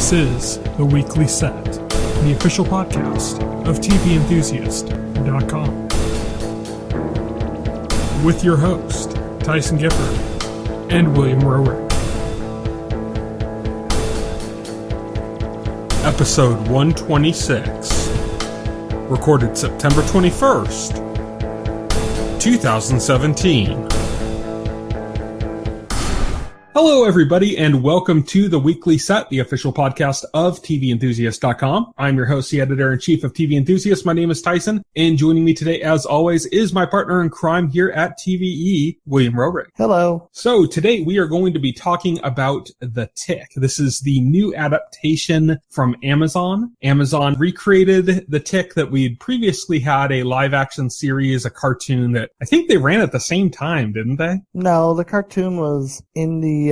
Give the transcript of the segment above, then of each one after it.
This is The Weekly Set, the official podcast of TVEnthusiast.com. With your host, Tyson Gifford and William Roerick. Episode 126, recorded September 21st, 2017. Hello, everybody, and welcome to The Weekly Set, the official podcast of TVEnthusiast.com. I'm your host, the editor-in-chief of TV Enthusiast. My name is Tyson, and joining me today, as always, is my partner in crime here at TVE, William Roerick. Hello. So today we are going to be talking about The Tick. This is the new adaptation from Amazon. Amazon recreated The Tick that we had previously had a live-action series, a cartoon that I think they ran at the same time, didn't they? No, the cartoon was in the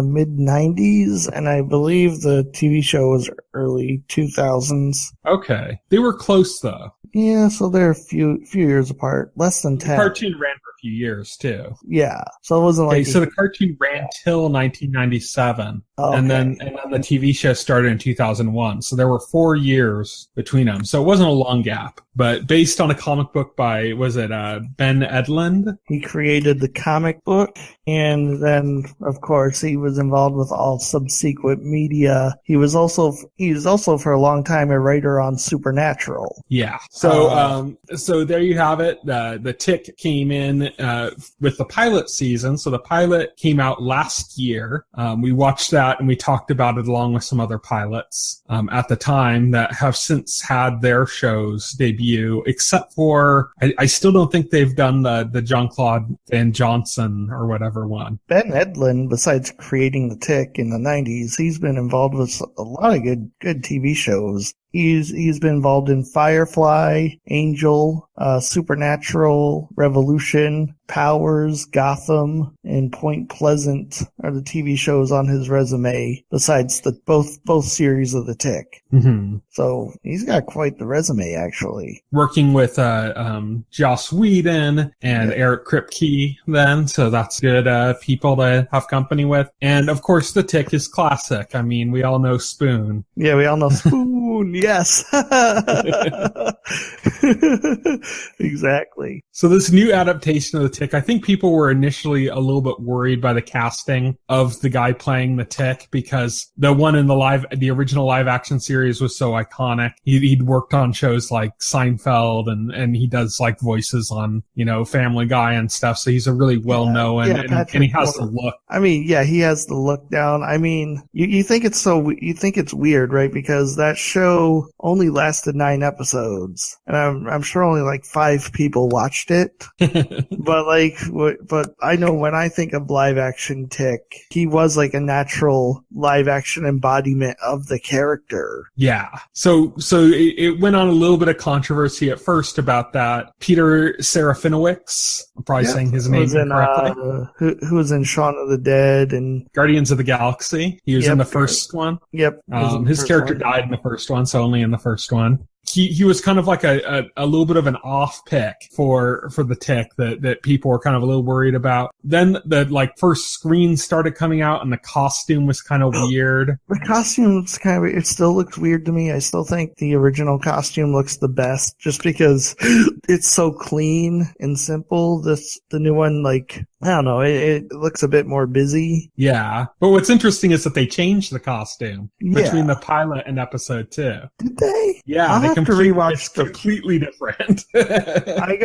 mid-90s, and I believe the TV show was early 2000s. Okay. They were close, though. Yeah, so they're a few years apart. Less than 10. The cartoon ran for a few years, too. Yeah, so it wasn't like... So the cartoon ran till 1997, okay. and then the TV show started in 2001. So there were 4 years between them. So it wasn't a long gap. But based on a comic book by, was it Ben Edlund? He created the comic book, and then, of course, he was involved with all subsequent media. He was also for a long time a writer on Supernatural. Yeah. So so there you have it. The Tick came in with the pilot season. So the pilot came out last year. We watched that and we talked about it along with some other pilots at the time that have since had their shows debut, except for I still don't think they've done the Jean-Claude Van Johnson or whatever one. Ben Edlund, besides creating the Tick in the 90s, he's been involved with a lot of good TV shows. He's been involved in Firefly, Angel, Supernatural, Revolution, Powers, Gotham, and Point Pleasant are the TV shows on his resume, besides the both series of The Tick. Mm-hmm. So he's got quite the resume, actually. Working with Joss Whedon and Eric Kripke then, so that's good people to have company with. And, of course, The Tick is classic. I mean, we all know Spoon. Yeah, we all know Spoon. Yes. Exactly. So this new adaptation of The Tick, I think people were initially a little bit worried by the casting of the guy playing the Tick because the one in the original live action series was so iconic. He'd worked on shows like Seinfeld and he does like voices on, Family Guy and stuff. So he's a really well-known and he has the look. I mean, yeah, he has the look down. I mean, you think it's weird, right? Because that show only lasted 9 episodes, and I'm sure only like 5 people watched it. but I know when I think of live action Tick, he was like a natural live action embodiment of the character. Yeah. So it went on a little bit of controversy at first about that. Peter Serafinowicz, I'm probably saying his name incorrectly. Who was in Shaun of the Dead and Guardians of the Galaxy. He was in the first one. Yep. His character died in the first one, so only in the first one. He was kind of like a little bit of an off pick for the Tick that people were kind of a little worried about. Then the first screens started coming out and the costume was kind of weird. The costume's it still looks weird to me. I still think the original costume looks the best just because it's so clean and simple. The new one, I don't know, it looks a bit more busy. Yeah. But what's interesting is that they changed the costume between the pilot and episode 2. Did they? Yeah. I'll have to rewatch completely different. I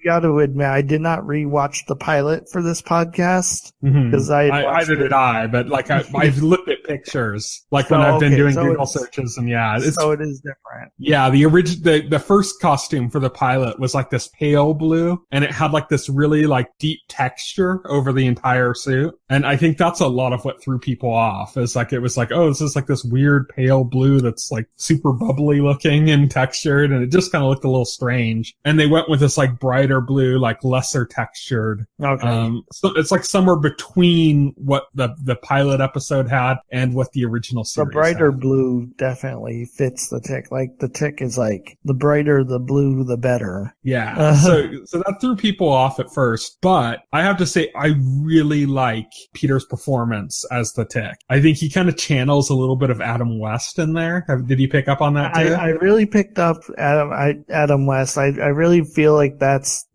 gotta admit, I did not rewatch the pilot for this podcast because either did I, but I've looked at pictures when I've been doing Google searches, and so it is different. Yeah, the first costume for the pilot was like this pale blue, and it had like this really deep texture over the entire suit, and I think that's a lot of what threw people off. Is it was oh, this is this weird pale blue that's super bubbly looking and textured, and it just kind of looked a little strange. And they went with this brighter blue, lesser textured. Okay. So it's somewhere between what the pilot episode had and what the original The series brighter had. blue definitely fits the Tick. Like, the Tick is like, the brighter the blue, the better. Yeah, so that threw people off at first, but I have to say I really like Peter's performance as the Tick. I think he kind of channels a little bit of Adam West in there. Did you pick up on that too? I really picked up Adam West. I really feel like that's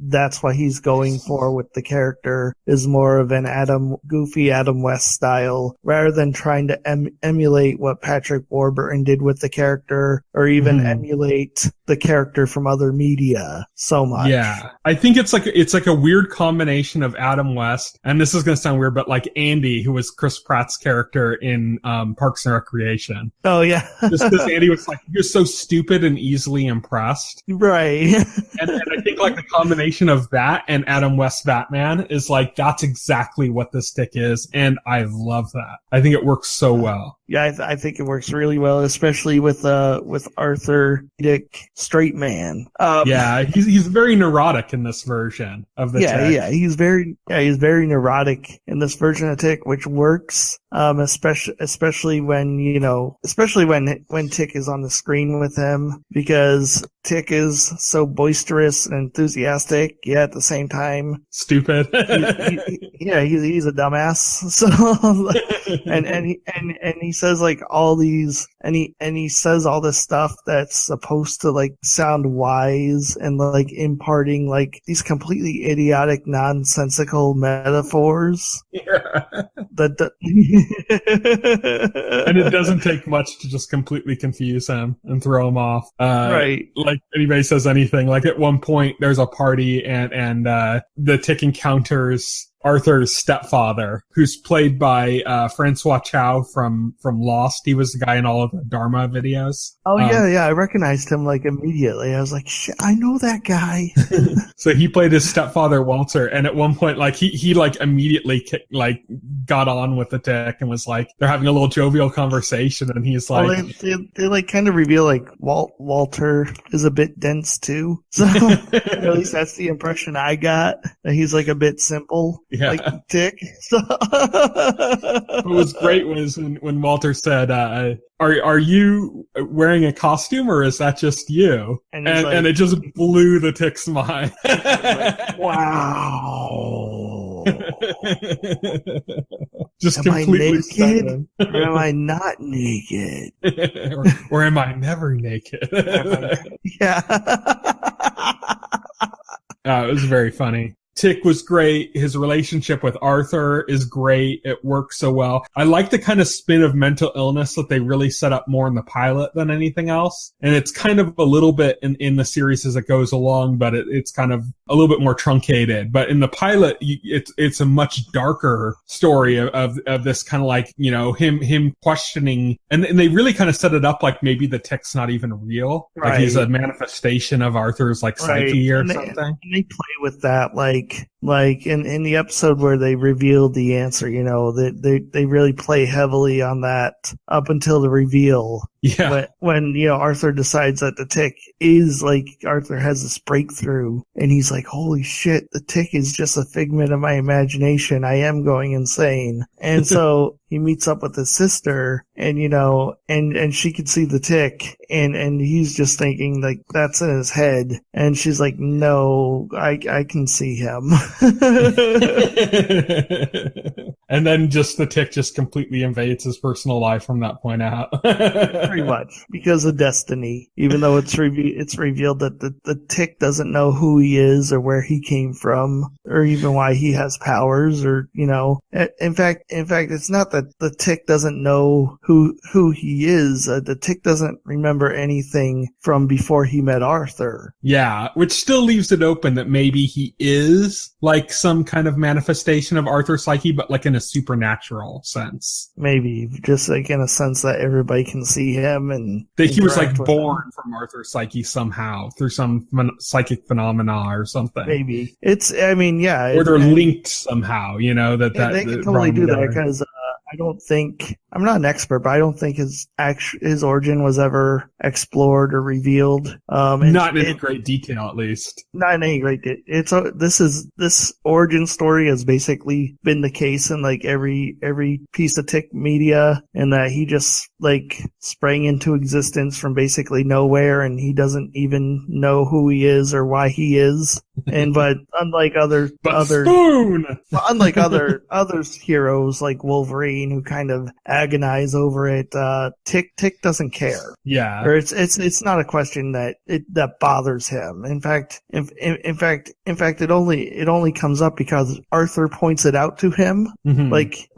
what he's going for with the character, is more of an goofy Adam West style, rather than trying to emulate what Patrick Warburton did with the character, or even emulate the character from other media so much. Yeah, I think it's like a weird combination of Adam West, and this is going to sound weird, but like Andy, who was Chris Pratt's character in Parks and Recreation. Oh yeah, just because Andy was like, you're so stupid and easily impressed, right? and I think like the combination of that and Adam West Batman is like, that's exactly what this Tick is, and I love that. I think it works so well. Yeah, I think it works really well, especially with Arthur Dick Straight Man. Yeah, he's very neurotic in this version of the Tick. Yeah, he's very neurotic in this version of Tick, which works. Especially when when Tick is on the screen with him, because Tick is so boisterous and enthusiastic, yet at the same time stupid. he's a dumbass. So and he says like all these, and he says all this stuff that's supposed to like sound wise, and like imparting like these completely idiotic, nonsensical metaphors. Yeah. And it doesn't take much to just completely confuse him and throw him off. Right. Like anybody says anything. Like at one point there's a party and the Tick encounters Arthur's stepfather, who's played by Francois Chow from Lost. He was the guy in all of the Dharma videos. Oh yeah, I recognized him like immediately. I was like, shit, I know that guy. So he played his stepfather Walter, and at one point, like he like immediately got on with the Tick and was like, they're having a little jovial conversation, and he's like, they like kind of reveal like Walter is a bit dense too. So at least that's the impression I got, that he's like a bit simple. Yeah. Like Tick. So what was great was when Walter said, are you wearing a costume, or is that just you? And it just blew the Tick's mind. Like, wow. Just am completely I naked? Or am I not naked? or am I never naked? Yeah. It was very funny. Tick was great. His relationship with Arthur is great. It works so well. I like the kind of spin of mental illness that they really set up more in the pilot than anything else. And it's kind of a little bit in the series as it goes along, but it's kind of a little bit more truncated. But in the pilot, it's a much darker story of this kind of like, him questioning. And they really kind of set it up like maybe the Tick's not even real. Right. Like he's a manifestation of Arthur's like psyche or something. And they play with that like in the episode where they revealed the answer, they really play heavily on that up until the reveal. Yeah. When Arthur decides that the Tick is like, Arthur has this breakthrough and he's like, holy shit, the Tick is just a figment of my imagination. I am going insane. And so he meets up with his sister and, and she can see the Tick and he's just thinking like that's in his head. And she's like, no, I can see him. And then just the Tick just completely invades his personal life from that point out. Pretty much, because of destiny. Even though it's revealed that the Tick doesn't know who he is or where he came from, or even why he has powers, or In fact, it's not that the Tick doesn't know who he is. The Tick doesn't remember anything from before he met Arthur. Yeah, which still leaves it open that maybe he is like some kind of manifestation of Arthur's psyche, but like in a supernatural sense. Maybe just like in a sense that everybody can see him and that he was like born from Arthur's psyche somehow through some psychic phenomena or something. Maybe or they're linked somehow. That they can totally do that because I don't think, I'm not an expert, but I don't think his origin was ever explored or revealed. Not in great detail, at least. Not in any great detail. This origin story has basically been the case in like every piece of Tick media, and that he just like sprang into existence from basically nowhere, and he doesn't even know who he is or why he is. But unlike other heroes like Wolverine, who kind of agonize over it, Tick doesn't care. Yeah, or it's not a question that bothers him. In fact, it only comes up because Arthur points it out to him. Mm-hmm. Like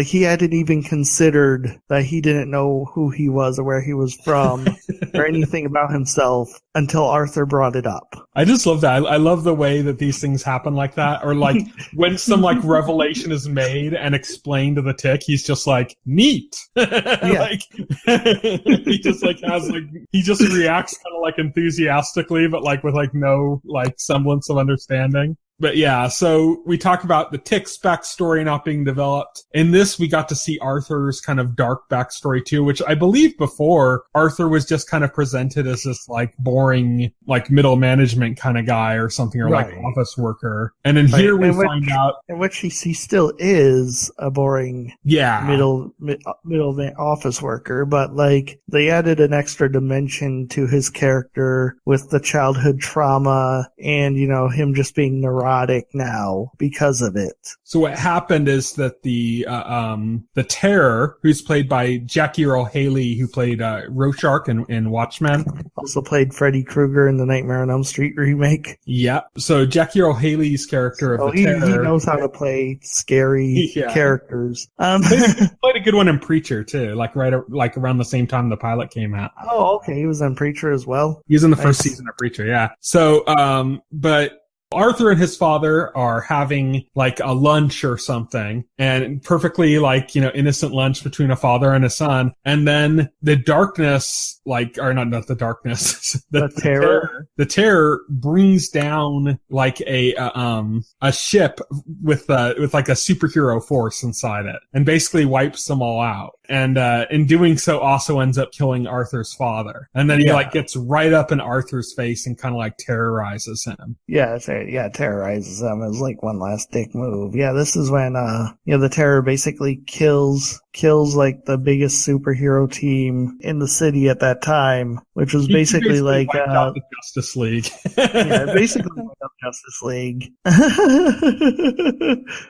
he hadn't even considered that he didn't know who he was or where he was from or anything about himself until Arthur brought it up. I just love that. I love the way that these things happen like that. Or like when some like revelation is made and explained to the Tick, he's just like, neat. Like he just like he just reacts kind of like enthusiastically, but like with like no like semblance of understanding. But yeah, so we talk about the Tick's backstory not being developed. In this, we got to see Arthur's kind of dark backstory too, which I believe before Arthur was just kind of presented as this like boring, like middle management kind of guy or something, or like office worker. And then here we find out in which he still is a boring, middle office worker, but like they added an extra dimension to his character with the childhood trauma and, you know, him just being neurotic now because of it. So what happened is that the Terror, who's played by Jackie Earle Haley, who played Rorschach in Watchmen, also played Freddy Krueger in the Nightmare on Elm Street remake. Yeah. So Jackie Earle Haley's character of the Terror, he knows how to play scary characters. Played a good one in Preacher too, like around the same time the pilot came out. Oh, okay. He was in Preacher as well. He was in the first season of Preacher, yeah. So, but Arthur and his father are having like a lunch or something, and perfectly like, you know, innocent lunch between a father and a son. And then the darkness, like, or not the darkness, the terror brings down like a ship with like a superhero force inside it and basically wipes them all out. And, in doing so also ends up killing Arthur's father. And then he like gets right up in Arthur's face and kind of like terrorizes him. Terrorizes him as like one last dick move. Yeah, this is when, the Terror basically kills like the biggest superhero team in the city at that time, which was basically like wiped out the Justice League. Basically wiped out Justice League.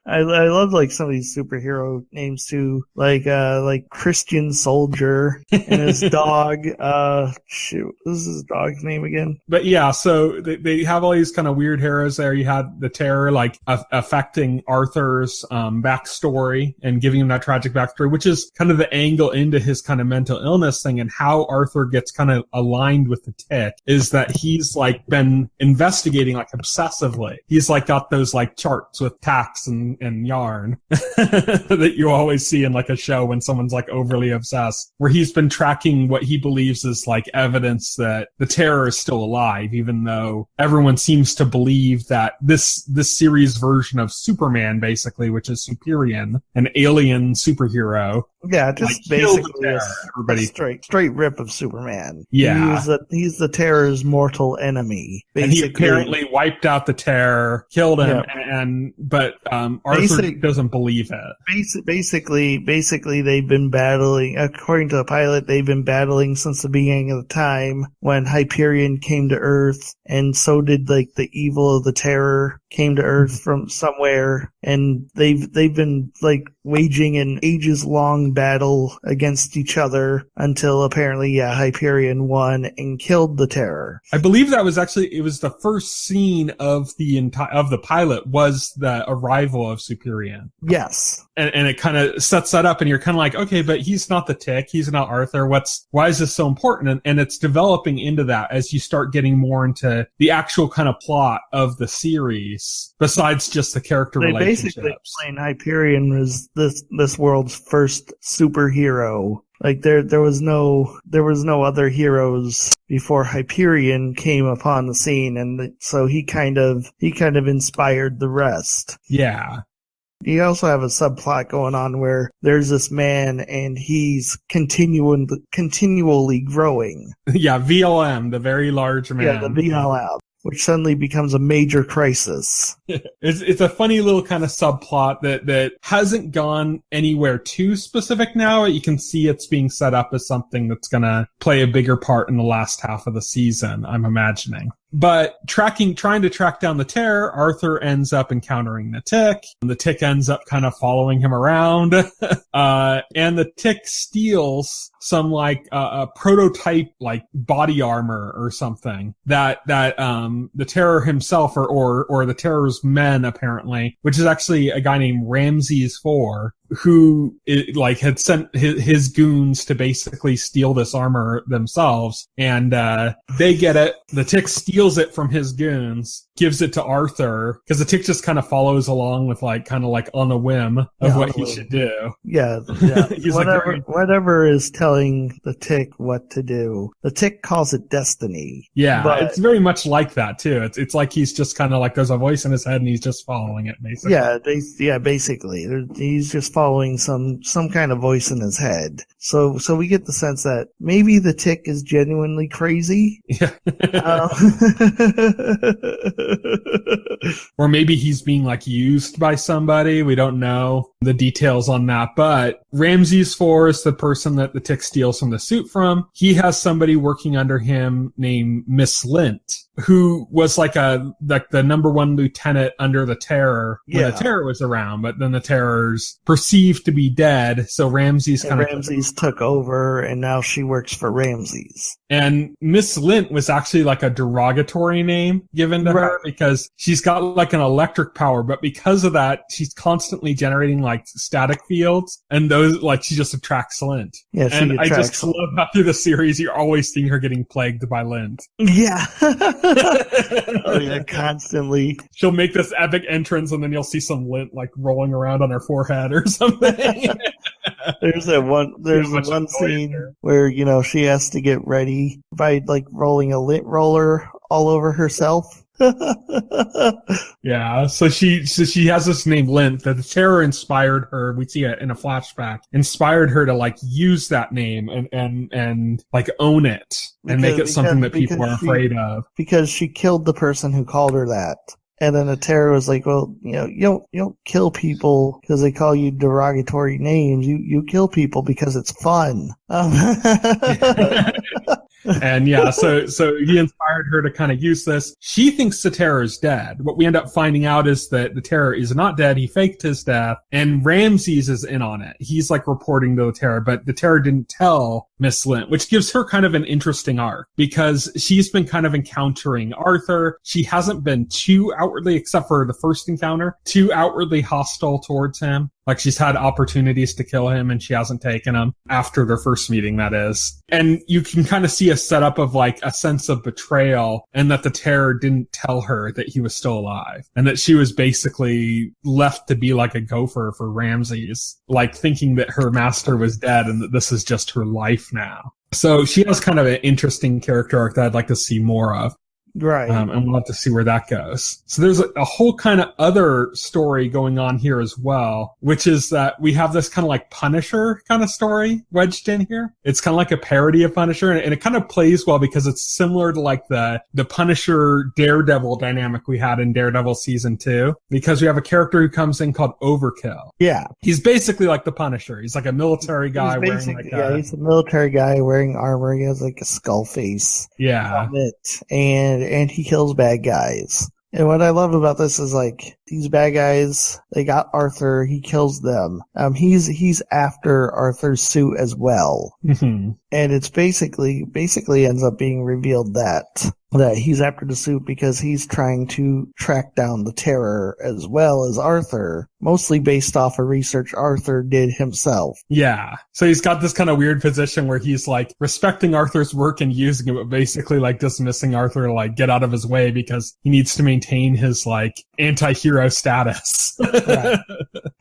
I love like some of these superhero names too, like Christian Soldier and his dog. What is his dog's name again? But yeah, so they have all these kind of weird heroes there. You had the Terror like affecting Arthur's backstory and giving him that tragic backstory, which is kind of the angle into his kind of mental illness thing, and how Arthur gets kind of aligned with the Tick is that he's like been investigating like obsessively. He's like got those like charts with tacks and yarn that you always see in like a show when someone's like overly obsessed, where he's been tracking what he believes is like evidence that the Terror is still alive, even though everyone seems to believe that this series version of Superman, basically, which is Superion, an alien superhero. Yeah, just like basically a straight rip of Superman. Yeah. He's the Terror's mortal enemy. Basically. And he apparently wiped out the Terror, killed him, but Arthur doesn't believe it. Basically, they've been battling, according to the pilot, they've been battling since the beginning of the time when Hyperion came to Earth, and so did like the evil of the Terror came to Earth from somewhere, and they've been like waging an ages-long battle against each other until apparently, Hyperion won and killed the Terror. I believe that was actually, it was the first scene of the pilot was the arrival of Superion. Yes. And it kind of sets that up, and you're kind of like, okay, but he's not the Tick, he's not Arthur, why is this so important? And it's developing into that as you start getting more into the actual kind of plot of the series, besides just the character relationships. They basically explain Hyperion was this world's first superhero. Like there was no other heroes before Hyperion came upon the scene, and so he kind of inspired the rest. Yeah. You also have a subplot going on where there's this man and he's continually growing. Yeah, VLM, the very large man. Yeah, the VLM, which suddenly becomes a major crisis. It's a funny little kind of subplot that hasn't gone anywhere too specific now. You can see it's being set up as something that's going to play a bigger part in the last half of the season, I'm imagining. But trying to track down the Terror, Arthur ends up encountering the Tick. The Tick ends up kind of following him around. And the Tick steals some a prototype body armor or something that the Terror himself or the Terror's men apparently, which is actually a guy named Ramses IV, who had sent his goons to basically steal this armor themselves, and they get it. The Tick steals it from his goons, gives it to Arthur, because the Tick just kind of follows along with on a whim of what he should do. Yeah. He's whatever is telling the Tick what to do. The Tick calls it destiny. Yeah, but it's very much like that too. It's like he's just kind of there's a voice in his head and he's just following it, basically. Yeah, basically. He's just following some kind of voice in his head. So we get the sense that maybe the Tick is genuinely crazy. Yeah. Or maybe he's being used by somebody. We don't know the details on that. But Ramses IV is the person that the Tick steals from the suit from. He has somebody working under him named Miss Lint, who was the number one lieutenant under the Terror when the Terror was around, but then the Terror's perceived to be dead, so Ramses took over, and now she works for Ramses. And Miss Lint was actually a derogatory name given to her because she's got an electric power, but because of that, she's constantly generating static fields, and those she just attracts lint. Yeah, I just love how through the series you're always seeing her getting plagued by lint. Yeah. Oh yeah, constantly. She'll make this epic entrance, and then you'll see some lint rolling around on her forehead or something. There's one scene where she has to get ready by rolling a lint roller all over herself. Yeah, so she has this name Lint that the Terror inspired her. We see it in a flashback. Inspired her to use that name and own it and make it something that people are afraid of. Because she killed the person who called her that. And then the Terror was well, you don't kill people because they call you derogatory names. You kill people because it's fun. And so he inspired her to kind of use this. She thinks the Terror is dead. What we end up finding out is that the Terror is not dead. He faked his death, and Ramses is in on it. He's reporting to the Terror, but the Terror didn't tell Miss Lint, which gives her kind of an interesting arc because she's been kind of encountering Arthur. She hasn't been too outwardly, except for the first encounter, too outwardly hostile towards him. She's had opportunities to kill him and she hasn't taken them after their first meeting, that is. And you can kind of see a setup of a sense of betrayal and that the Terror didn't tell her that he was still alive and that she was basically left to be a gopher for Ramses, thinking that her master was dead and that this is just her life now. So she has kind of an interesting character arc that I'd like to see more of. Right. And we'll have to see where that goes. So there's a whole kind of other story going on here as well, which is that we have this kind of Punisher kind of story wedged in here. It's kind of a parody of Punisher, and it kind of plays well because it's similar to the Punisher Daredevil dynamic we had in Daredevil season 2, because we have a character who comes in called Overkill. Yeah. He's basically like the Punisher. He's a military guy wearing he's a military guy wearing armor. He has a skull face. Yeah. And he kills bad guys. And what I love about this is these bad guys, they got Arthur, he kills them. He's after Arthur's suit as well. Mm-hmm. And it's basically ends up being revealed that he's after the suit because he's trying to track down the Terror as well as Arthur, mostly based off of research Arthur did himself. Yeah. So he's got this kind of weird position where he's respecting Arthur's work and using it, but basically dismissing Arthur to get out of his way because he needs to maintain his anti-hero status. Right.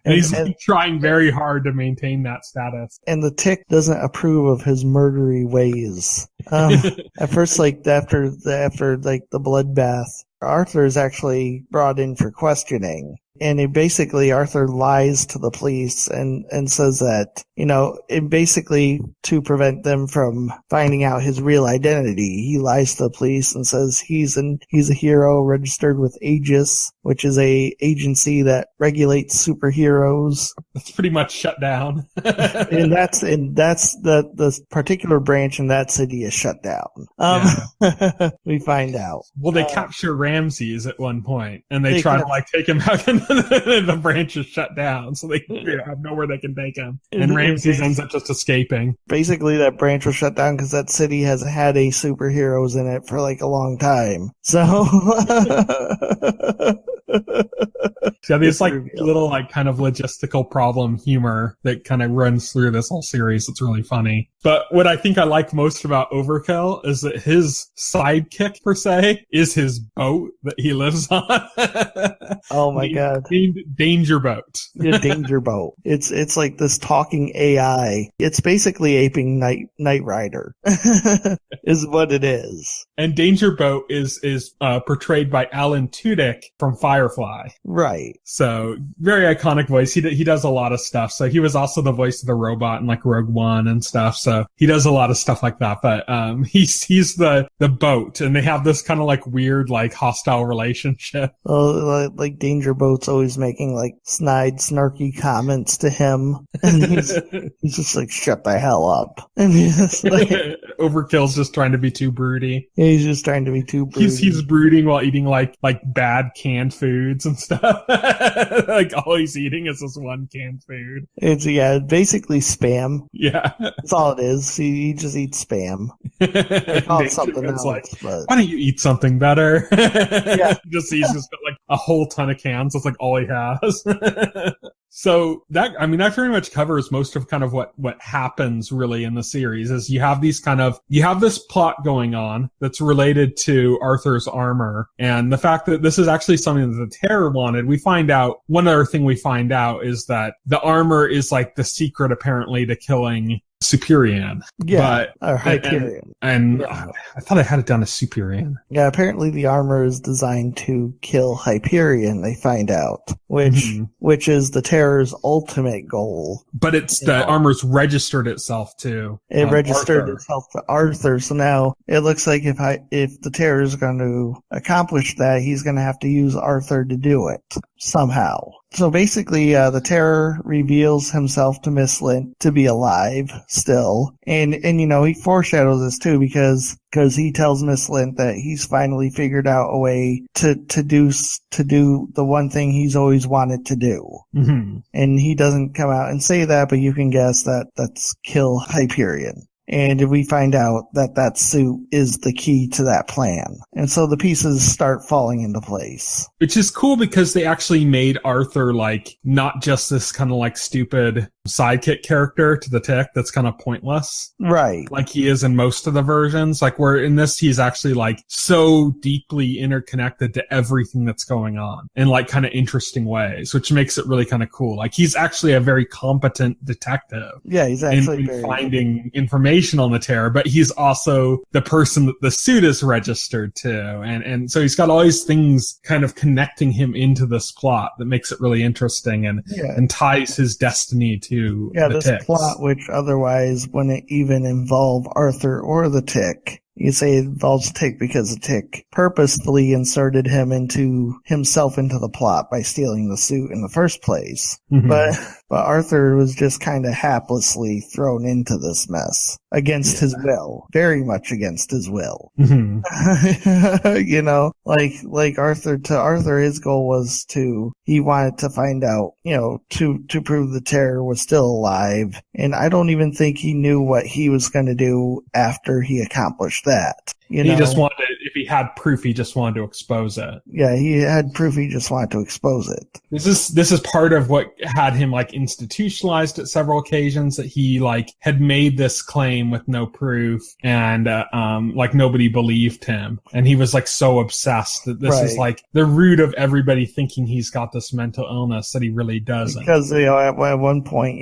And he's trying very hard to maintain that status. And the Tick doesn't approve of his murdery ways. At first, after the bloodbath, Arthur is actually brought in for questioning. basically Arthur lies to the police and says that, basically to prevent them from finding out his real identity, he lies to the police and says he's a hero registered with Aegis, which is a agency that regulates superheroes. It's pretty much shut down. and that's the particular branch in that city is shut down. We find out. Well, they capture Ramses at one point, and they try to take him out, and the branch is shut down, so they have nowhere they can take him. And Ramses ends up just escaping. Basically, that branch was shut down because that city has had a superheroes in it for like a long time. So. Yeah, there's like little like kind of logistical problem humor that kind of runs through this whole series. It's really funny. But what I think I like most about Overkill is that his sidekick, per se, is his boat that he lives on. Oh my God. Danger Boat. Yeah, Danger Boat. It's like this talking AI. It's basically aping Knight Rider. Is what it is. And Danger Boat is portrayed by Alan Tudyk from Firefly. Right. So very iconic voice. He does a lot of stuff. So he was also the voice of the robot in like Rogue One and stuff. So he does a lot of stuff like that. But he's the boat, and they have this kind of like weird like hostile relationship. Oh, like Danger Boat's always making like snide, snarky comments to him, and he's just like, shut the hell up. And he's like, Overkill's just trying to be too broody. Yeah, he's just trying to be too broody. He's brooding while eating like bad canned foods and stuff. Like all he's eating is this one canned food. It's basically spam. Yeah, that's all it is. He just eats spam. They call it something else. Like, but why don't you eat something better? Yeah, he's just got like a whole ton of cans. That's like all he has. So that pretty much covers most of kind of what happens really in the series. Is you have this plot going on that's related to Arthur's armor, and the fact that this is actually something that the Terror wanted. One other thing we find out is that the armor is like the secret apparently to killing Superior. Yeah, or Hyperion. And I thought I had it down as Superior. Yeah, apparently the armor is designed to kill Hyperion, they find out, which is the Terror's ultimate goal. But the armor's registered itself to registered Arthur. itself to Arthur, so now it looks like if the Terror is going to accomplish that, he's going to have to use Arthur to do it somehow. So basically, the Terror reveals himself to Miss Lint to be alive still. And he foreshadows this too because he tells Miss Lint that he's finally figured out a way to do the one thing he's always wanted to do. Mm-hmm. And he doesn't come out and say that, but you can guess that's kill Hyperion. And we find out that suit is the key to that plan. And so the pieces start falling into place. Which is cool because they actually made Arthur like not just this kind of like stupid sidekick character to the Tick that's kind of pointless. Right. Like he is in most of the versions. Like where in this he's actually like so deeply interconnected to everything that's going on in like kind of interesting ways, which makes it really kind of cool. Like he's actually a very competent detective. Yeah, he's actually in finding information on the Terror, but he's also the person that the suit is registered to. And so he's got all these things kind of connecting him into this plot that makes it really interesting and ties his destiny to the this Ticks. Plot which otherwise wouldn't even involve Arthur or the Tick. You say it involves Tick because the Tick purposefully inserted himself into the plot by stealing the suit in the first place. Mm-hmm. But Arthur was just kind of haplessly thrown into this mess against his will, very much against his will. Mm-hmm. Like Arthur, his goal was he wanted to find out, to prove the Terror was still alive. And I don't even think he knew what he was going to do after he accomplished that. He just wanted, if he had proof, he just wanted to expose it. Yeah, he had proof, he just wanted to expose it. This is part of what had him like institutionalized at several occasions, that he like had made this claim with no proof and like nobody believed him. And he was like so obsessed that this is like the root of everybody thinking he's got this mental illness that he really doesn't. Because, at one point,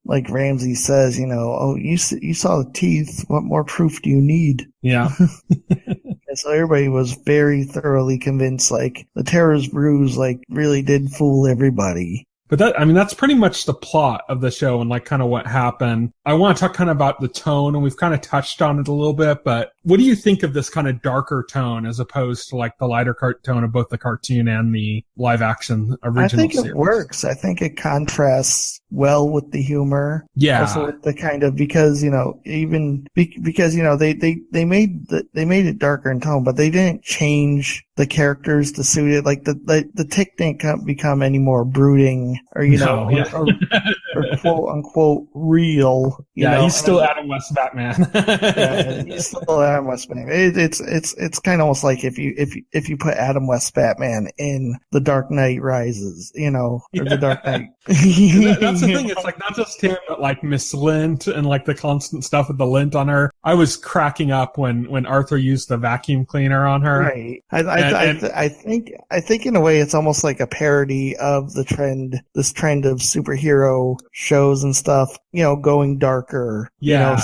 like Ramsey says, oh, you saw the teeth. What more proof do you need? Yeah. And so everybody was very thoroughly convinced, like, the Terror's Brews, like, really did fool everybody. But that's pretty much the plot of the show and like kind of what happened. I want to talk kind of about the tone, and we've kind of touched on it a little bit, but what do you think of this kind of darker tone as opposed to like the lighter tone of both the cartoon and the live action original series? I think it works. I think it contrasts well with the humor. Yeah. Also with the kind of, because, you know, even because, you know, they made it darker in tone, but they didn't change the characters to suit it. Like the Tick didn't become any more brooding or, you know, or quote unquote real. You know? He's still Adam West Batman. Yeah, he's still Adam West Batman. It's kind of almost like if you put Adam West Batman in The Dark Knight Rises, you know, or The Dark Knight. That's the thing. It's like not just him, but like Miss Lint and like the constant stuff with the lint on her. I was cracking up when Arthur used the vacuum cleaner on her. Right. I think in a way it's almost like a parody of this trend of superhero shows and stuff, you know, going darker. Yeah. You know,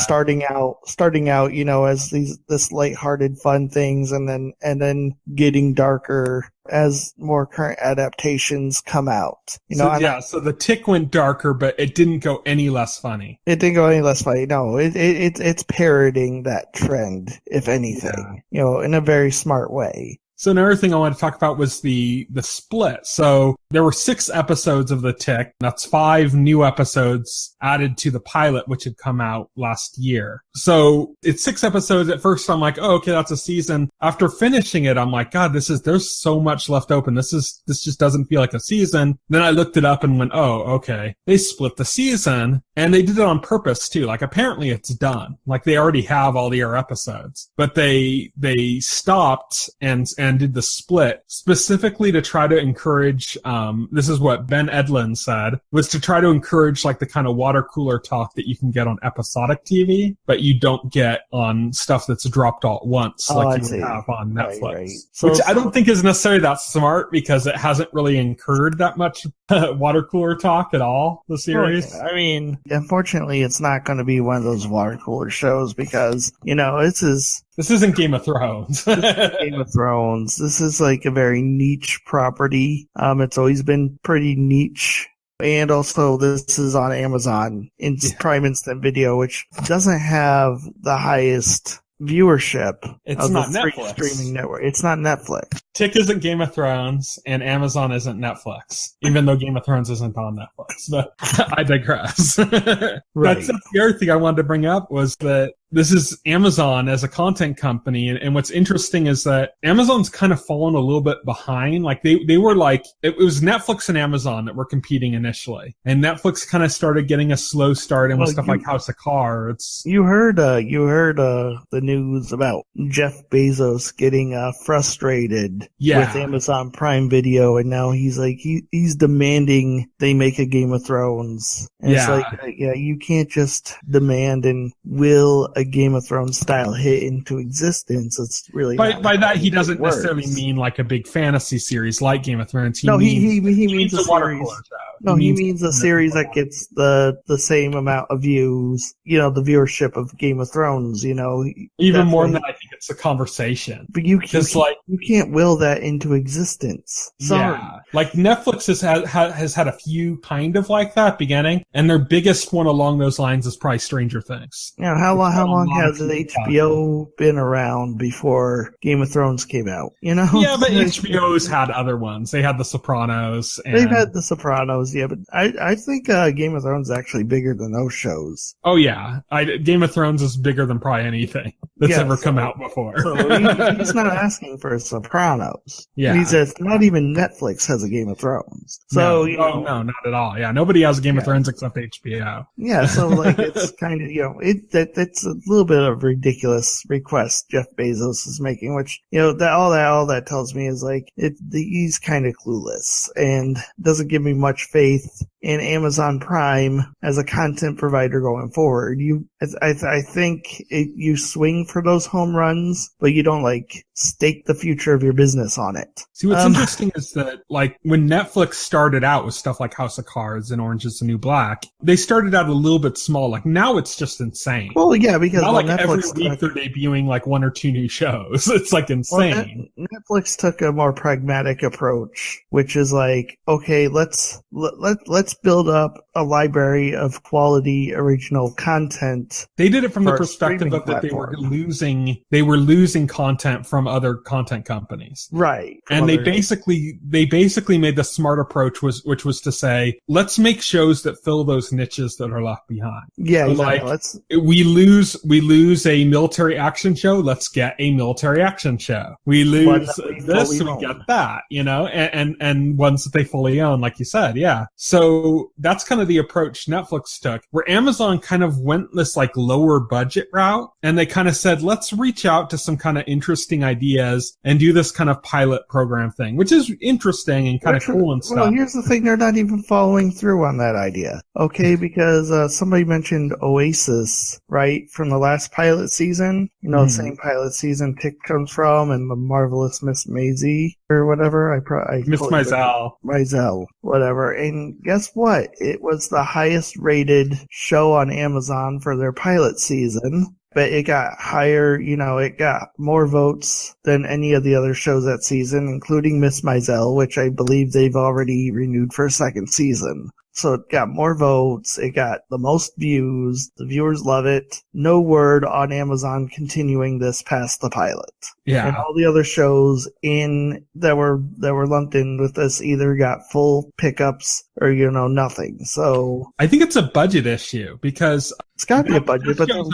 starting out, you know, as this lighthearted fun things, and then getting darker as more current adaptations come out. You know, so the Tick went darker, but it didn't go any less funny. It didn't go any less funny. No, it's parodying that trend, if anything, you know, in a very smart way. So another thing I wanted to talk about was the split. So there were 6 episodes of The Tick. That's 5 new episodes added to the pilot, which had come out last year. So it's 6 episodes. At first I'm like, oh, okay, that's a season. After finishing it, I'm like, God, there's so much left open. This just doesn't feel like a season. Then I looked it up and went, oh, okay. They split the season, and they did it on purpose too. Like apparently it's done. Like they already have all their episodes, but they stopped and did the split specifically to try to encourage, this is what Ben Edlund said, was to try to encourage like the kind of water cooler talk that you can get on episodic TV, but you don't get on stuff that's dropped all at once like you would have on Netflix. Right. So, which I don't think is necessarily that smart because it hasn't really incurred that much water cooler talk at all, the series. I mean, unfortunately, it's not going to be one of those water cooler shows because, you know, this isn't Game of Thrones. This is Game of Thrones. This is like a very niche property. It's always been pretty niche. And also, this is on Amazon in Prime Instant Video, which doesn't have the highest viewership. It's not Netflix. Streaming network. It's not Netflix. Tick isn't Game of Thrones, and Amazon isn't Netflix, even though Game of Thrones isn't on Netflix. But I digress. Right. That's the other thing I wanted to bring up was that this is Amazon as a content company, and what's interesting is that Amazon's kind of fallen a little bit behind. Like they were like, it was Netflix and Amazon that were competing initially, and Netflix kind of started getting a slow start, and with stuff like House of Cards. You heard the news about Jeff Bezos getting frustrated with Amazon Prime Video, and now he's like he's demanding they make a Game of Thrones. And it's like, you can't just demand and will a Game of Thrones style hit into existence. It's really by that he doesn't necessarily mean like a big fantasy series like Game of Thrones. He means a series. No, he means a series that gets the same amount of views, you know, the viewership of Game of Thrones, you know. Even more than that, I think it's a conversation. But you can't will that into existence. Sorry. Yeah. Like Netflix has had a few kind of like that beginning, and their biggest one along those lines is probably Stranger Things. You know, how long has HBO been around before Game of Thrones came out? You know? Yeah, but HBO's had other ones. They had The Sopranos. They've had The Sopranos, yeah, but I think Game of Thrones is actually bigger than those shows. Oh, yeah. Game of Thrones is bigger than probably anything that's ever come out before. So he's not asking for Sopranos. Yeah. He says not even Netflix has a Game of Thrones. So no, not at all. Yeah, nobody has a Game of Thrones except HBO. Yeah, so like it's kind of, you know, it's a little bit of a ridiculous request Jeff Bezos is making, which, you know, all that tells me is like he's kind of clueless and doesn't give me much faith in Amazon Prime as a content provider going forward. I think you swing for those home runs, but you don't like stake the future of your business on it. See, what's interesting is that, like, when Netflix started out with stuff like House of Cards and Orange is the New Black, they started out a little bit small. Like, now it's just insane. Well, yeah, because now, like, Netflix every week they're debuting, like, 1 or 2 new shows. It's, like, insane. Well, Netflix took a more pragmatic approach, which is like, okay, let's build up a library of quality original content. They did it from the perspective of that they were losing content from other content companies. Right. And they basically made the smart approach which was to say, let's make shows that fill those niches that are left behind. Yeah, so exactly. Like, we lose a military action show, let's get a military action show. We lose this, we get that, you know, and ones that they fully own, like you said, yeah. So that's kind of the approach Netflix took, where Amazon kind of went this like lower budget route, and they kind of said, let's reach out to some kind of interesting ideas and do this kind of pilot program thing, which is interesting and kind of cool and stuff. Well, here's the thing, they're not even following through on that idea. Okay, because somebody mentioned Oasis, right, from the last pilot season. You know, the same pilot season Tick comes from, and the Marvelous Miss Maisie, or whatever. Miss Maisel, whatever. And guess what? It was the highest rated show on Amazon for their pilot season. But it got higher, you know, it got more votes than any of the other shows that season, including Miss Maisel, which I believe they've already renewed for a second season. So it got more votes, it got the most views, the viewers love it. No word on Amazon continuing this past the pilot. Yeah. And all the other shows that were lumped in with this either got full pickups or, you know, nothing. So I think it's a budget issue, because it's got to be a budget, but then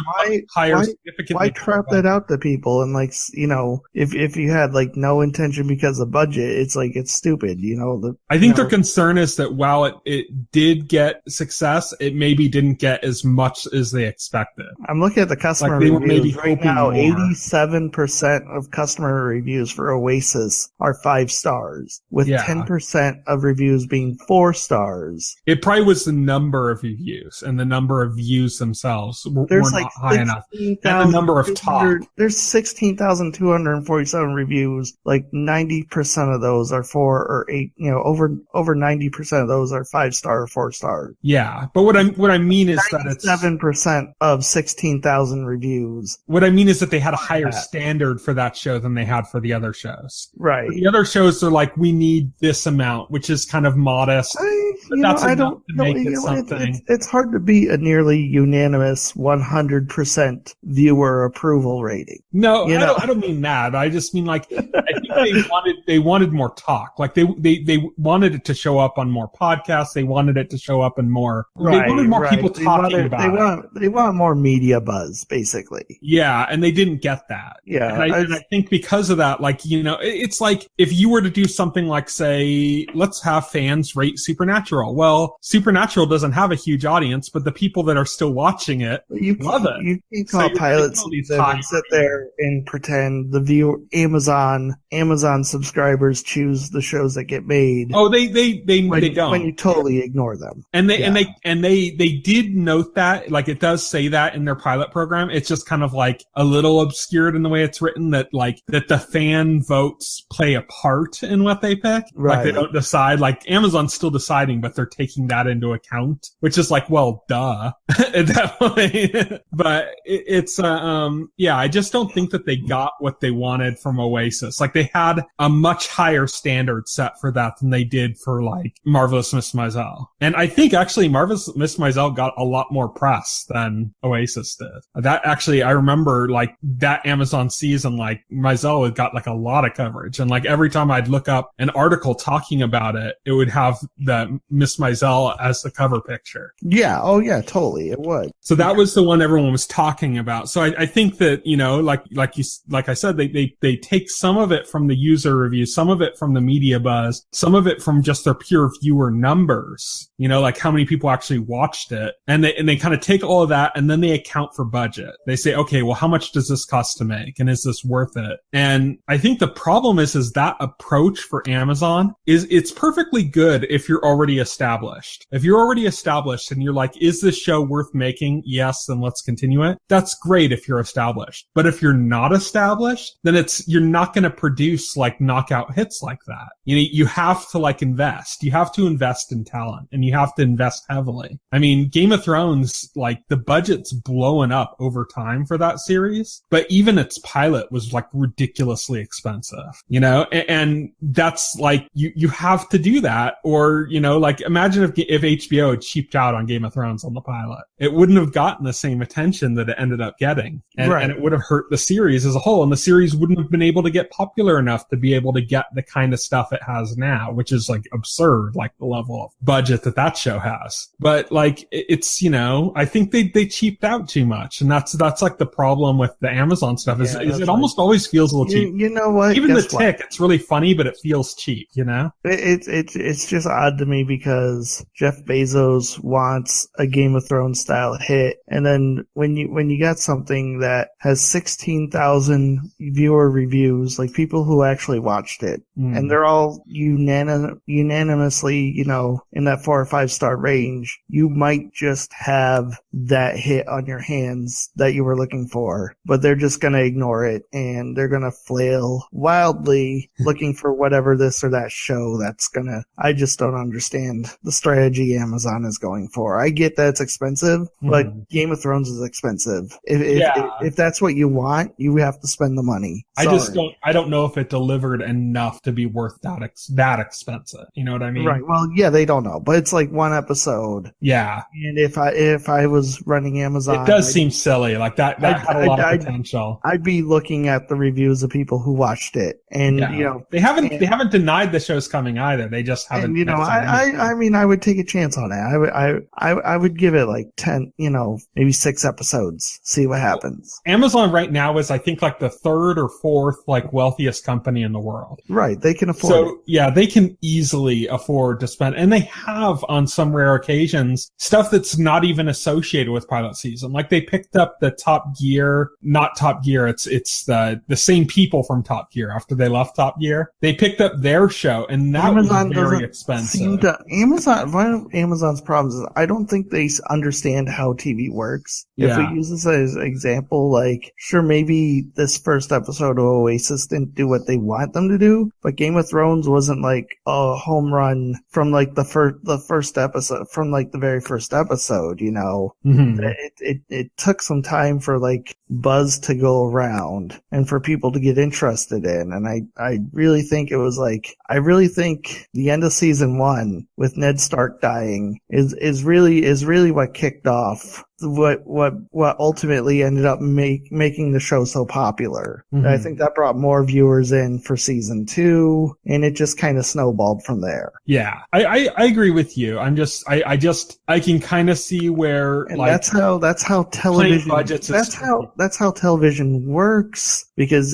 why trap that out to people? And like, you know, if you had like no intention because of budget, it's like, it's stupid, you know. I think their concern is that while it did get success, it maybe didn't get as much as they expected. I'm looking at the customer reviews right now. 87% of customer reviews for Oasis are 5 stars, with 10% of reviews being 4 stars. It probably was the number of reviews, and the number of views themselves were not high enough. And the number of talk. There's 16,247 reviews. Like 90% of those are 4 or 8. You know, over 90% of those are 5-star or 4-star. Yeah, but what I mean is that it's 7% of 16,000 reviews. What I mean is that they had a higher standard for that show than they had for the other shows. Right. For the other shows are like, we need this amount, which is kind of modest. It's hard to beat a nearly unanimous 100% viewer approval rating. No, I don't mean that. I just mean like, I think they wanted more talk. Like they wanted it to show up on more podcasts. They wanted it to show up in more. They wanted more people talking about it. They want more media buzz, basically. Yeah, and they didn't get that. Yeah, and I think because of that, like, you know, it's like if you were to do something like, say, let's have fans rate Supernatural. Well, Supernatural doesn't have a huge audience, but the people that are still watching it love it. You can call pilot season and sit there and pretend the Amazon subscribers choose the shows that get made. Oh, they don't. When you totally ignore them. And they did note that, like, it does say that in their pilot program. It's just kind of like a little obscured in the way it's written, that the fan votes play a part in what they pick. Right. Like, they don't decide, like, Amazon's still deciding, but they're taking that into account, which is like, well, duh at that point. But I just don't think that they got what they wanted from Oasis. Like, they had a much higher standard set for that than they did for, like, Marvelous Miss Maisel. And I think actually Marvelous Miss Maisel got a lot more press than Oasis did. That actually, I remember, like, that Amazon season, like, Maisel got like a lot of coverage. And like every time I'd look up an article talking about it, it would have the Miss Maisel as the cover picture. Yeah. Oh yeah, totally. It would. So that was the one everyone was talking about. So I think that, you know, like I said, they take some of it from the user reviews, some of it from the media buzz, some of it from just their pure viewer numbers, you know, like how many people actually watched it. And they kind of take all of that, and then they account for budget. They say, okay, well, how much does this cost to make? And is this worth it? And I think the problem is that approach for Amazon it's perfectly good if you're already already established. If you're already established and you're like, is this show worth making? Yes, then let's continue it. That's great if you're established. But if you're not established, then you're not going to produce like knockout hits like that. You have to like invest. You have to invest in talent, and you have to invest heavily. I mean, Game of Thrones, like the budget's blowing up over time for that series, but even its pilot was like ridiculously expensive, and that's like, you have to do that, or, like imagine if HBO had cheaped out on Game of Thrones on the pilot. It wouldn't have gotten the same attention that it ended up getting. And it would have hurt the series as a whole. And the series wouldn't have been able to get popular enough to be able to get the kind of stuff it has now, which is like absurd, like the level of budget that show has. But like, it's, I think they cheaped out too much. And that's like the problem with the Amazon stuff is it almost always feels a little cheap. You know what? Even the Tick, it's really funny, but it feels cheap, It's just odd to me because Jeff Bezos wants a Game of Thrones style hit, and then when you got something that has 16,000 viewer reviews, like people who actually watched it, and they're all unanimously, in that 4 or 5 star range, you might just have that hit on your hands that you were looking for, but they're just gonna ignore it and they're gonna flail wildly looking for whatever this or that show that's gonna. I just don't understand the strategy Amazon is going for. I get that it's expensive, but Game of Thrones is expensive. If that's what you want, you have to spend the money. Sorry. I don't know if it delivered enough to be worth that expensive. You know what I mean? Right. Well, yeah, they don't know, but it's like one episode. Yeah. And if I was running Amazon, it does seem silly. Like that had a lot of potential. I'd be looking at the reviews of people who watched it, and they haven't denied the show's coming either. They just haven't. And, I mean, I would take a chance on it. I would give it like 10, maybe 6 episodes, see what happens. Amazon right now is, I think, like the 3rd or 4th like wealthiest company in the world. Right, they can afford it. Yeah, they can easily afford to spend, and they have on some rare occasions stuff that's not even associated with pilot season. Like they picked up the Top Gear, not Top Gear. It's the same people from Top Gear after they left Top Gear. They picked up their show, and that Amazon was very expensive. One of Amazon's problems is I don't think they understand how TV works. If we use this as an example, like, sure, maybe this first episode of Oasis didn't do what they want them to do, but Game of Thrones wasn't like a home run from like the first episode, from like the very first episode, It took some time for like buzz to go around and for people to get interested in. And I really think it was like, I really think the end of season 1 with Ned Stark dying is really what kicked off what ultimately ended up making the show so popular. I think that brought more viewers in for season 2, and it just kind of snowballed from there. Yeah, I agree with you. I can kind of see where, and like, that's how television budgets. That's how television works, because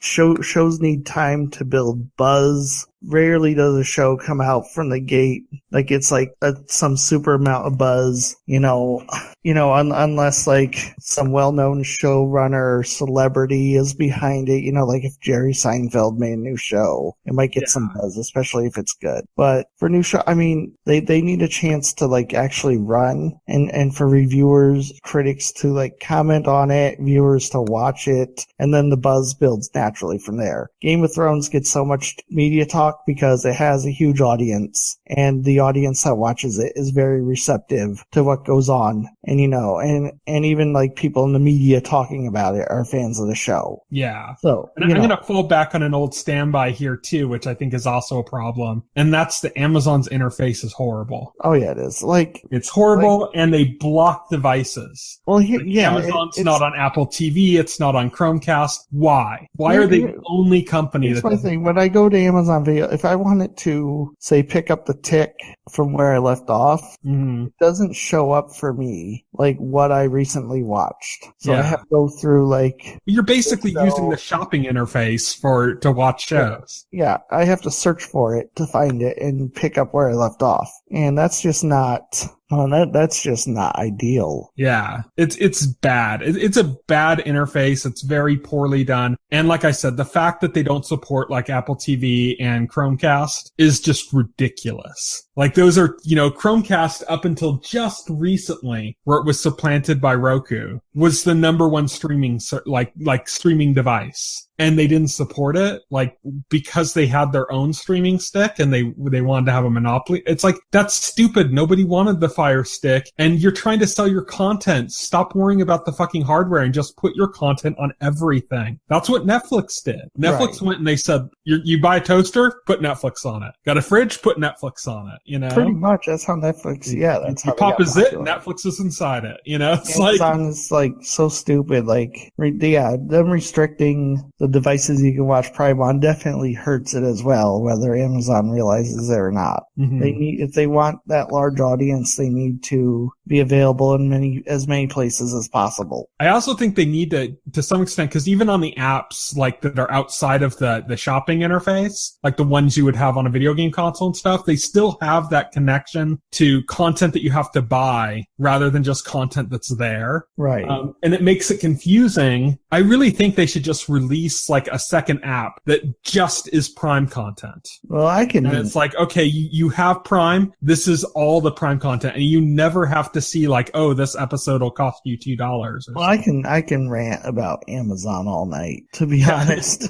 shows need time to build buzz. Rarely does a show come out from the gate like it's like some super amount of buzz, unless like some well-known showrunner or celebrity is behind it. Like if Jerry Seinfeld made a new show, it might get some buzz, especially if it's good. But for new show, I mean, they need a chance to like actually run, and for reviewers, critics to like comment on it, viewers to watch it, and then the buzz builds naturally from there. Game of Thrones gets so much media talk because it has a huge audience, and the audience that watches it is very receptive to what goes on. And and even like people in the media talking about it are fans of the show. Yeah. So I'm going to fall back on an old standby here too, which I think is also a problem. And that's the Amazon's interface is horrible. Oh yeah, it is. Like, it's horrible, and they block devices. Well, Amazon's not on Apple TV. It's not on Chromecast. Why? Why are they the only company that's my thing. When I go to Amazon Video, if I wanted to say pick up the Tick from where I left off, it doesn't show up for me like what I recently watched. So I have to go through like... You're basically using the shopping interface to watch shows. Yeah, I have to search for it to find it and pick up where I left off. And that's just not Oh, that's just not ideal. Yeah, it's bad. It's a bad interface. It's very poorly done. And like I said, the fact that they don't support like Apple TV and Chromecast is just ridiculous. Like those are, Chromecast up until just recently, where it was supplanted by Roku, was the number one streaming, streaming device. And they didn't support it, like, because they had their own streaming stick and they wanted to have a monopoly. It's like, that's stupid. Nobody wanted the Fire Stick, and you're trying to sell your content. Stop worrying about the fucking hardware and just put your content on everything. That's what Netflix did. Netflix went and they said, you buy a toaster, put Netflix on it. Got a fridge, put Netflix on it, Pretty much. That's how Netflix, that's how you pop a zip, Netflix is inside it, It's Amazon is like so stupid. Like, them restricting the devices you can watch Prime on definitely hurts it as well, whether Amazon realizes it or not. Mm-hmm. If they want that large audience, they need to be available in as many places as possible. I also think they need to some extent, because even on the apps like that are outside of the shopping interface, like the ones you would have on a video game console and stuff, they still have that connection to content that you have to buy rather than just content that's there. Right. And it makes it confusing. I really think they should just release like a second app that just is Prime content. Well, and it's like, okay, you have Prime. This is all the Prime content, and you never have to see like, oh, this episode will cost you $2. Well, I can rant about Amazon all night, to be honest.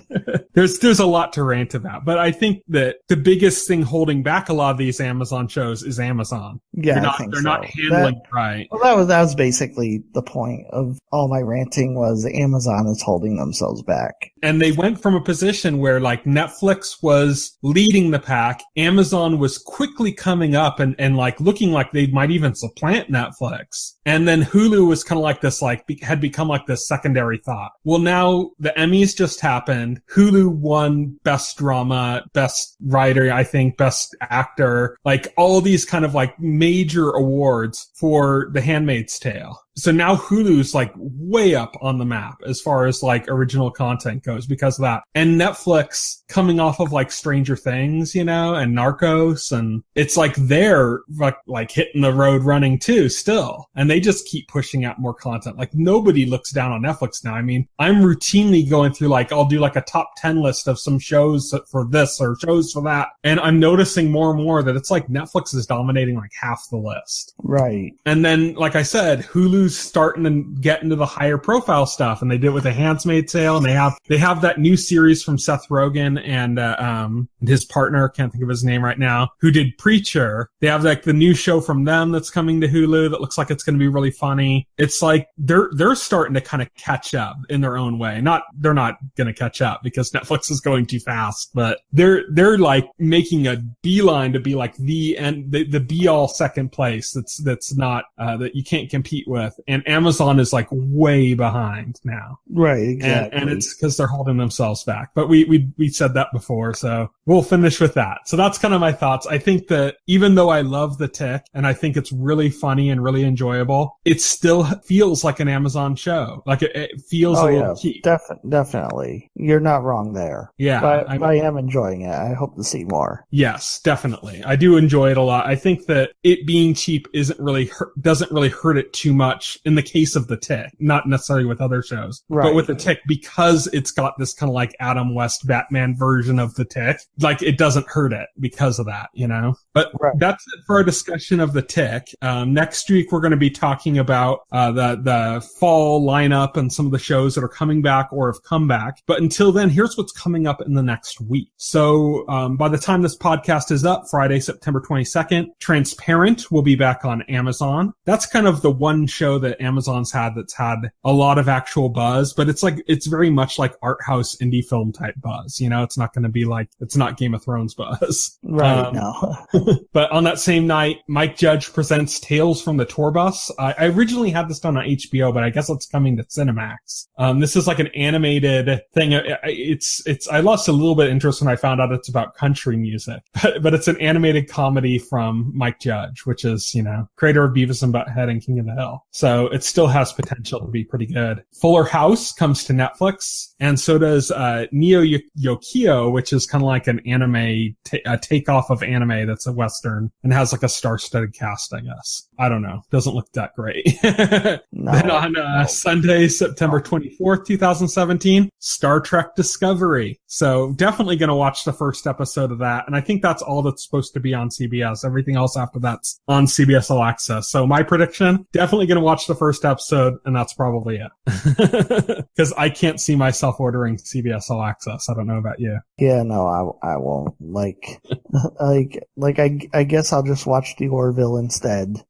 There's a lot to rant about, but I think that the biggest thing holding back a lot of these Amazon shows is Amazon. Yeah, they're not handling it right. Well, that was basically the point of all my ranting, was Amazon is holding themselves back. And they went from a position where like Netflix was leading the pack, Amazon was quickly coming up and like looking like they might even supplant Netflix. And then Hulu was kind of like this, like had become like this secondary thought. Well, now the Emmys just happened. Hulu won Best Drama, Best Writer, I think, Best Actor, like all these kind of like major awards for The Handmaid's Tale. So now Hulu's like way up on the map as far as like original content goes because of that. And Netflix coming off of like Stranger Things, and Narcos, and it's like they're like hitting the road running too still. And they just keep pushing out more content. Like nobody looks down on Netflix now. I mean, I'm routinely going through like, I'll do like a top 10 list of some shows for this or shows for that. And I'm noticing more and more that it's like Netflix is dominating like half the list. Right. And then, like I said, Hulu's starting to get into the higher profile stuff, and they did it with The Handmaid's Tale, and they have that new series from Seth Rogen and his partner, can't think of his name right now, who did Preacher. They have like the new show from them that's coming to Hulu that looks like it's going to be really funny. It's like they're starting to kind of catch up in their own way. They're not going to catch up because Netflix is going too fast, but they're like making a beeline to be like the be all second place that's not that you can't compete with. And Amazon is like way behind now. Right, exactly. And it's because they're holding themselves back. But we said that before, so we'll finish with that. So that's kind of my thoughts. I think that even though I love The Tick and I think it's really funny and really enjoyable, it still feels like an Amazon show. Like it feels a little cheap. Definitely. You're not wrong there. Yeah. But I am enjoying it. I hope to see more. Yes, definitely. I do enjoy it a lot. I think that it being cheap doesn't really hurt it too much in the case of The Tick, not necessarily with other shows, but with The Tick, because it's got this kind of like Adam West Batman version of The Tick, like it doesn't hurt it because of that, But that's it for our discussion of The Tick. Next week, we're going to be talking about the fall lineup and some of the shows that are coming back or have come back. But until then, here's what's coming up in the next week. So by the time this podcast is up, Friday, September 22nd, Transparent will be back on Amazon. That's kind of the one show that Amazon's had that's had a lot of actual buzz, but it's very much like art house indie film type buzz. It's not going to be like, it's not Game of Thrones buzz. Right. No. But on that same night, Mike Judge presents Tales from the Tour Bus. I originally had this done on HBO, but I guess it's coming to Cinemax. This is like an animated thing. I lost a little bit of interest when I found out it's about country music, but it's an animated comedy from Mike Judge, which is, creator of Beavis and Butthead and King of the Hill. So So it still has potential to be pretty good. Fuller House comes to Netflix, and so does Neo Yokio, which is kind of like an anime, a takeoff of anime that's a Western and has like a star-studded cast, I guess. I don't know. Doesn't look that great. No, then on Sunday, September 24th, 2017, Star Trek Discovery. So definitely going to watch the first episode of that. And I think that's all that's supposed to be on CBS. Everything else after that's on CBS All Access. So my prediction, definitely going to watch the first episode, and that's probably it. Because I can't see myself ordering CBS All Access. I don't know about you. Yeah, no, I won't. I guess I'll just watch the Orville instead.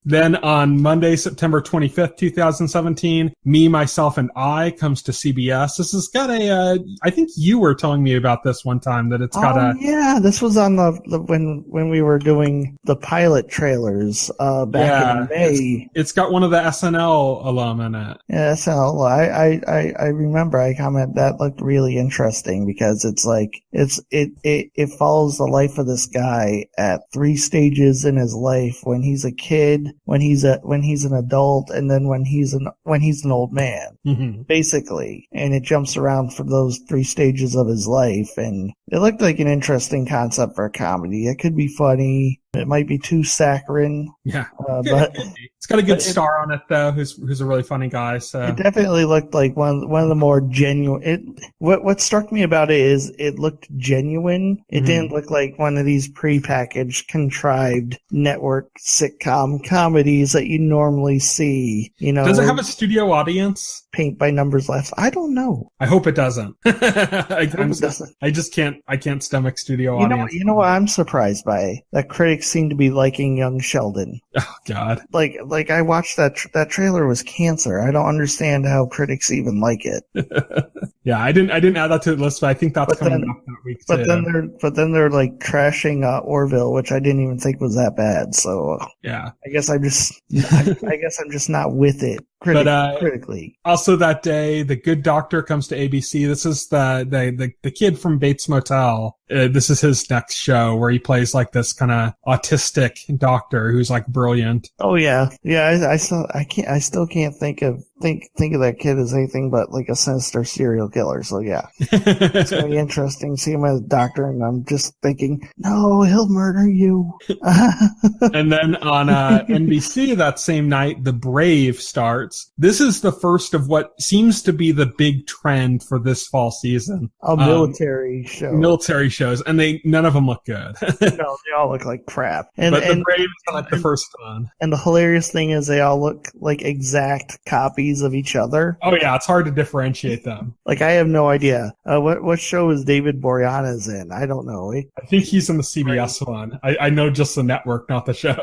Then on Monday, September 25th, 2017, Me, Myself, and I comes to CBS. This has got I think you were telling me about this one time, that it's got yeah, this was on when we were doing the pilot trailers, back in May. It's got one of the SNL alum in it. Yeah, SNL. I remember I commented that looked really interesting because it's like, it follows the life of this guy at 3 stages in his life: when he's a kid, when he's an adult, and then when he's an old man, basically. And it jumps around for those 3 stages of his life, and it looked like an interesting concept for a comedy. It could be funny. It might be too saccharine. Yeah, but it's got a good star on it though, who's a really funny guy. So it definitely looked like one of the more genuine. What struck me about it is it looked genuine. It didn't look like one of these prepackaged, contrived network sitcom comedies that you normally see. You know, does it have a studio audience? Paint by numbers laughs. I don't know. I hope it doesn't. I just can't. I can't stomach studio audience. You know what I'm surprised by? That critics seem to be liking young Sheldon. Oh God! Like I watched that trailer was cancer. I don't understand how critics even like it. Yeah, I didn't add that to the list, but I think that's coming up that week too. But then they're like trashing Orville, which I didn't even think was that bad. So yeah, I guess I'm just not with it. Critically. Also that day, The Good Doctor comes to ABC. This is the kid from Bates Motel. This is his next show where he plays like this kind of autistic doctor who's like brilliant. Oh yeah. I still can't think of that kid as anything but like a sinister serial killer. So yeah, it's very interesting. See him as a doctor, and I'm just thinking, no, he'll murder you. And then on NBC that same night, The Brave starts. This is the first of what seems to be the big trend for this fall season. A military show. Military shows, and none of them look good. No, they all look like crap. But The Brave is like the first one. And the hilarious thing is they all look like exact copies of each other. Oh yeah, it's hard to differentiate them. Like I have no idea. What show is David Boreanaz in? I don't know. I think he's in the CBS one. I know just the network, not the show.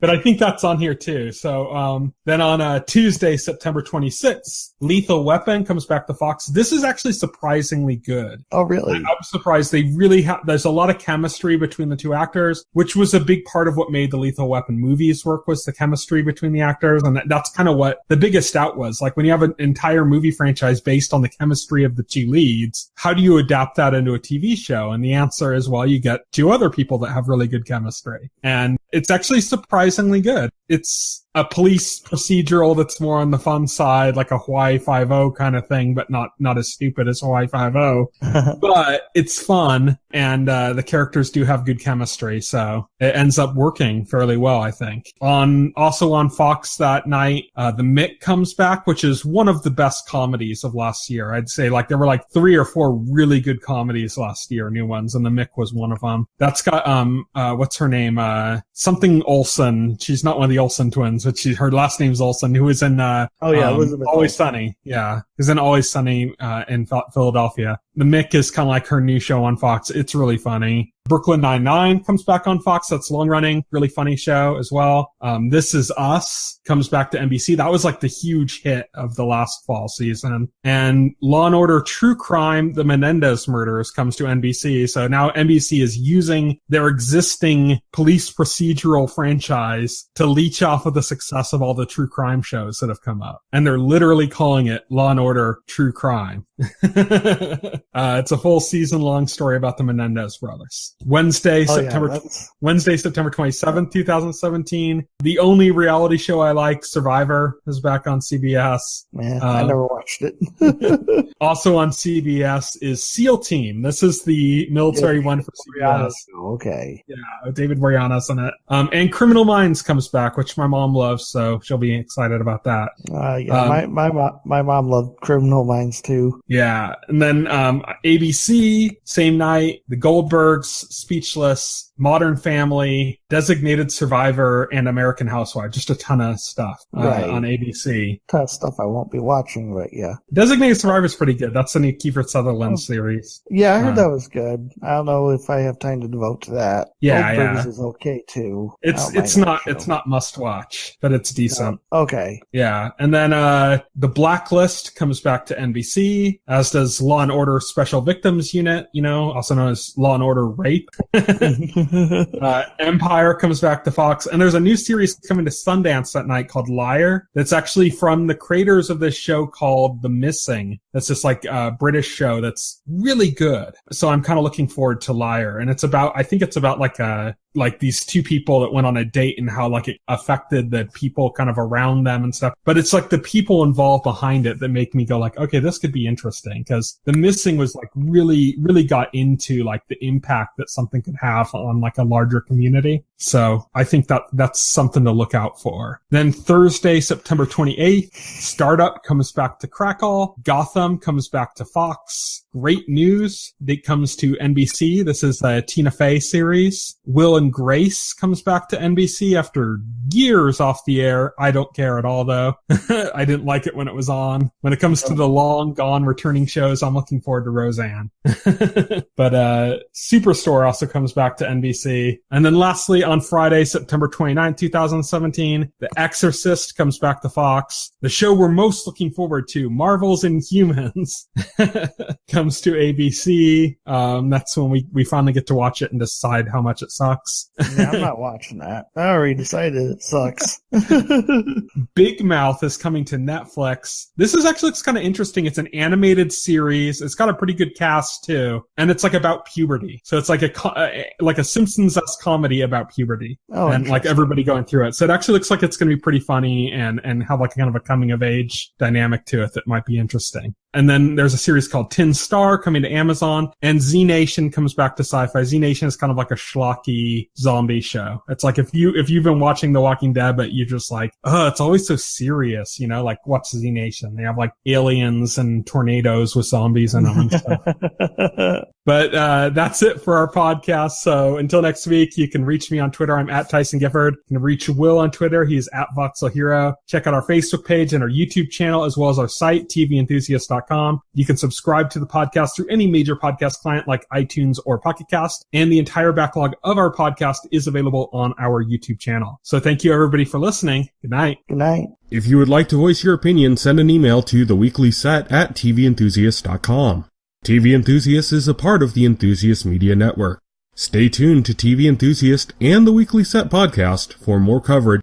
But I think that's on here too. So then on Tuesday, September 26th, Lethal Weapon comes back to Fox. This is actually surprisingly good. Oh, really? I'm surprised. They really there's a lot of chemistry between the two actors, which was a big part of what made the Lethal Weapon movies work, was the chemistry between the actors. And that's kind of what the biggest out was. Like when you have an entire movie franchise based on the chemistry of the 2 leads, how do you adapt that into a TV show? And the answer is, well, you get 2 other people that have really good chemistry. And it's actually surprisingly good. It's a police procedural that's more on the fun side, like a Hawaii 5-0 kind of thing, but not as stupid as Hawaii 5-0. But it's fun, and the characters do have good chemistry, so it ends up working fairly well, I think. Also on Fox that night, The Mick comes back, which is one of the best comedies of last year. I'd say like there were like 3 or 4 really good comedies last year, new ones, and The Mick was one of them. That's got what's her name? Something Olsen. She's not one of the Olsen twins, but her last name's Olsen, who is in Elizabeth Always Sunny. Yeah, who's in Always Sunny in Philadelphia. The Mick is kind of like her new show on Fox. It's really funny. Brooklyn Nine-Nine comes back on Fox. That's long-running, really funny show as well. This Is Us comes back to NBC. That was like the huge hit of the last fall season. And Law and Order True Crime, The Menendez Murders comes to NBC. So now NBC is using their existing police procedural franchise to leech off of the success of all the true crime shows that have come up. And they're literally calling it Law and Order True Crime. It's a full season-long story about the Menendez brothers. Wednesday, September 27th, 2017. The only reality show I like, Survivor, is back on CBS. Man, I never watched it. Also on CBS is SEAL Team. This is the military one for CBS. Okay. Yeah, David Boreanaz on it. And Criminal Minds comes back, which my mom loves, so she'll be excited about that. My mom loved Criminal Minds too. Yeah, and then ABC, same night, The Goldbergs, Speechless, Modern Family, Designated Survivor, and American Housewife. Just a ton of stuff on ABC. Ton of stuff I won't be watching, but yeah. Designated Survivor is pretty good. That's the new Kiefer Sutherland series. Yeah, I heard that was good. I don't know if I have time to devote to that. Goldbergs is okay too. It's not must watch, but it's decent. Okay. Yeah, and then The Blacklist comes back to NBC, as does Law and Order Special Victims Unit, also known as Law and Order Rape. Empire comes back to Fox, and there's a new series coming to Sundance that night called Liar. That's actually from the creators of this show called The Missing. That's just like a British show that's really good. So I'm kind of looking forward to Liar, and I think it's about like these two people that went on a date and how like it affected the people kind of around them and stuff. But it's like the people involved behind it that make me go like, okay, this could be interesting, because The Missing was like really, really got into like the impact that something could have on like a larger community. So I think that's something to look out for. Then Thursday, September 28th, Startup comes back to Crackle. Gotham comes back to Fox. Great News that comes to NBC. This is a Tina Fey series. Will and Grace comes back to NBC after years off the air. I don't care at all, though. I didn't like it when it was on. When it comes to the long gone returning shows, I'm looking forward to Roseanne. But Superstore also comes back to NBC. And then lastly, on Friday, September 29th, 2017, The Exorcist comes back to Fox. The show we're most looking forward to, Marvel's Inhumans, comes to ABC. That's when we finally get to watch it and decide how much it sucks. Yeah, I'm not watching that. I already decided it sucks. Big Mouth is coming to Netflix. This looks kind of interesting. It's an animated series. It's got a pretty good cast too, and it's like about puberty. So it's like a Simpsons-esque comedy about puberty, and like everybody going through it. So it actually looks like it's going to be pretty funny and have like kind of a coming of age dynamic to it that might be interesting. And then there's a series called Tin Star coming to Amazon, and Z Nation comes back to Sci-Fi. Z Nation is kind of like a schlocky zombie show. It's like if you've been watching The Walking Dead, but you're just like, it's always so serious, like watch Z Nation. They have like aliens and tornadoes with zombies in them and stuff. But that's it for our podcast. So until next week, you can reach me on Twitter. I'm at Tyson Gifford. You can reach Will on Twitter. He's at Voxel Hero. Check out our Facebook page and our YouTube channel, as well as our site, TVEnthusiast.com. You can subscribe to the podcast through any major podcast client like iTunes or Pocket Cast, and the entire backlog of our podcast is available on our YouTube channel. So thank you everybody for listening. Good night. Good night. If you would like to voice your opinion, send an email to theweeklyset@TVEnthusiast.com. TV Enthusiast is a part of the Enthusiast Media Network. Stay tuned to TV Enthusiast and the Weekly Set podcast for more coverage